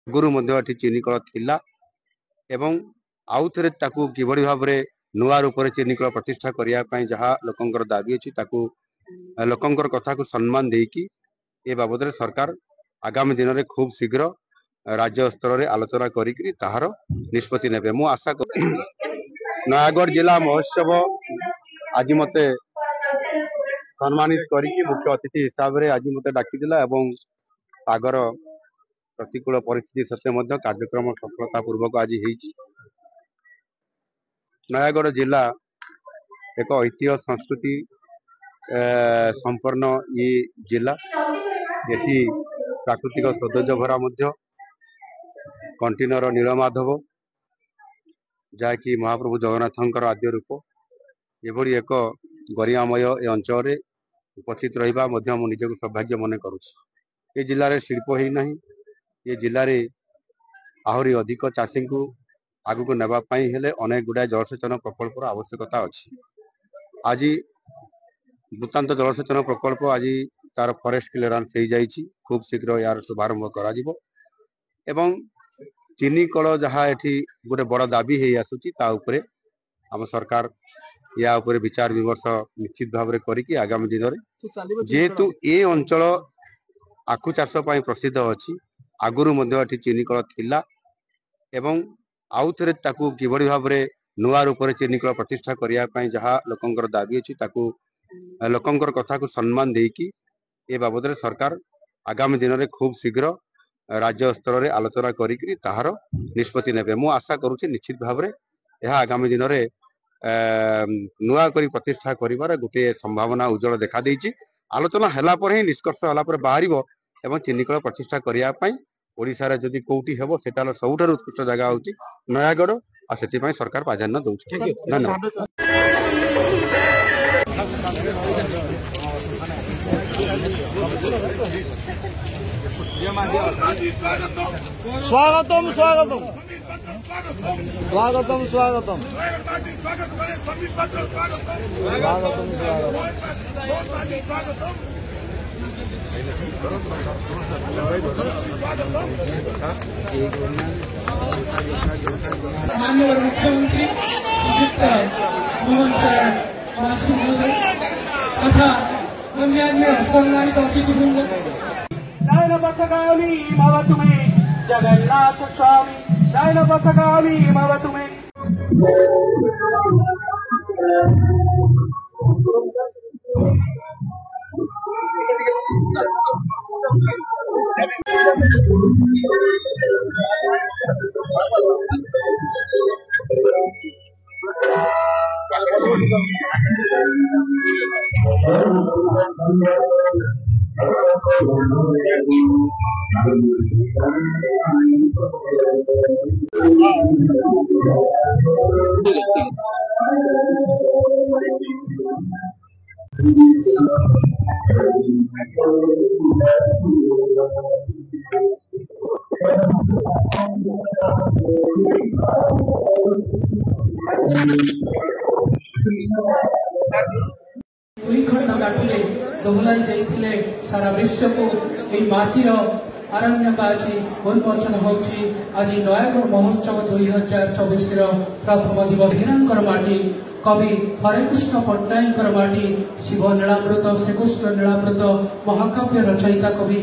आगुरु मध्य चीनी कल थिला एवं आउ थे किभली भाव में नुआ रूप से चीनी कल प्रतिष्ठा करने जहाँ लोकंर दाबी अच्छी लोकंर कथा को सम्मान देकी ए बाबद सरकार आगामी दिन में खूब शीघ्र राज्य स्तर में आलोचना करी ताहार निष्पत्ति ने मु आशा कर नयागढ़ जिला महोत्सव आज मते सम्मानित करी मुख्य अतिथि हिसाब से आज मते डाकी आगर प्रतिकूल परिस्थिति सत्वे कार्यक्रम सफलता पूर्वक आज होईची। नयागढ़ जिला एक ऐतिह्य संस्कृति संपन्न ये जिला ये प्राकृतिक सौंदर्य भरा कंटीनर नीलमाधव जहाँकि महाप्रभु जगन्नाथ आद्य रूप एभली एक गरिमामय ए अंचल उपस्थित रहा निजक सौभाग्य मन करुँच। जिले में शिल्प ही नहीं ये जिले में आहरी अधिक चाषी को आगू नापी हेले अनेक गुड़ा जलसेचन प्रकल्पर आवश्यकता अच्छी। आज भूतांत जलसेचन प्रकल्प आज तार फॉरेस्ट क्लियरेंस हो जाइए खूब शीघ्र यार शुभारंभ कर चीनी कल जहाँ एठी गोटे बड़ दाबी हो आसूची आम सरकार या उपरे विचार विमर्श निश्चित भाव में करी आगामी दिन में जेहेतु ए अंचल आखु चाष प्रसिद्ध अच्छी आगुरु मध्य चीनी कल थिला एवं आउ थे किभली भाव में नुआ रूप से चीनी कल प्रतिष्ठा करने जहाँ लोकंर दाबी अच्छी लोकंर कथा को सम्मान देकी ए बाबद सरकार आगामी दिन में खूब शीघ्र राज्य स्तर में आलोचना करी ताहार निष्पत्ति ने मु आशा करुँच निश्चित भाव में यह आगामी दिन में नुआ करी प्रतिष्ठा करिवार गोटे संभावना उज्जवल देखा देइछि। आलोचना हला पर ही निष्कर्ष हला पर बाहरिबो एवं चीनी कल प्रतिष्ठा करिया पई ओडिसा रे जदि कोउटी हेबो सेटा सबुठार उत्कृष्ट जगह होछि नयागढ़ आ सेति पई सरकार प्राधान्य दउछि। धन्यवाद। स्वागतम स्वागतम स्वागतम स्वागतम माननीय मुख्यमंत्री श्रीयुक्त मोहन चरण माछी महोदय तथा अन्य सम्मानित अतिथिवृंद नयन पथगामी भवतु मे जगन्नाथ स्वामी नयन पथगामी भवतु मे। दुई खंड काटिले दोहलाई जाइथिले सारा विश्व को ए माटीर आरण्य आज उन्मोचन होछि। आज नयागढ़ महोत्सव 2024 प्रथम दिवस हीरांकर माटी कवि हरेकृष्ण पट्टनायक माटी शिव नीलामृत श्रीकृष्ण नीलामृत महाकाव्य रचयिता कवि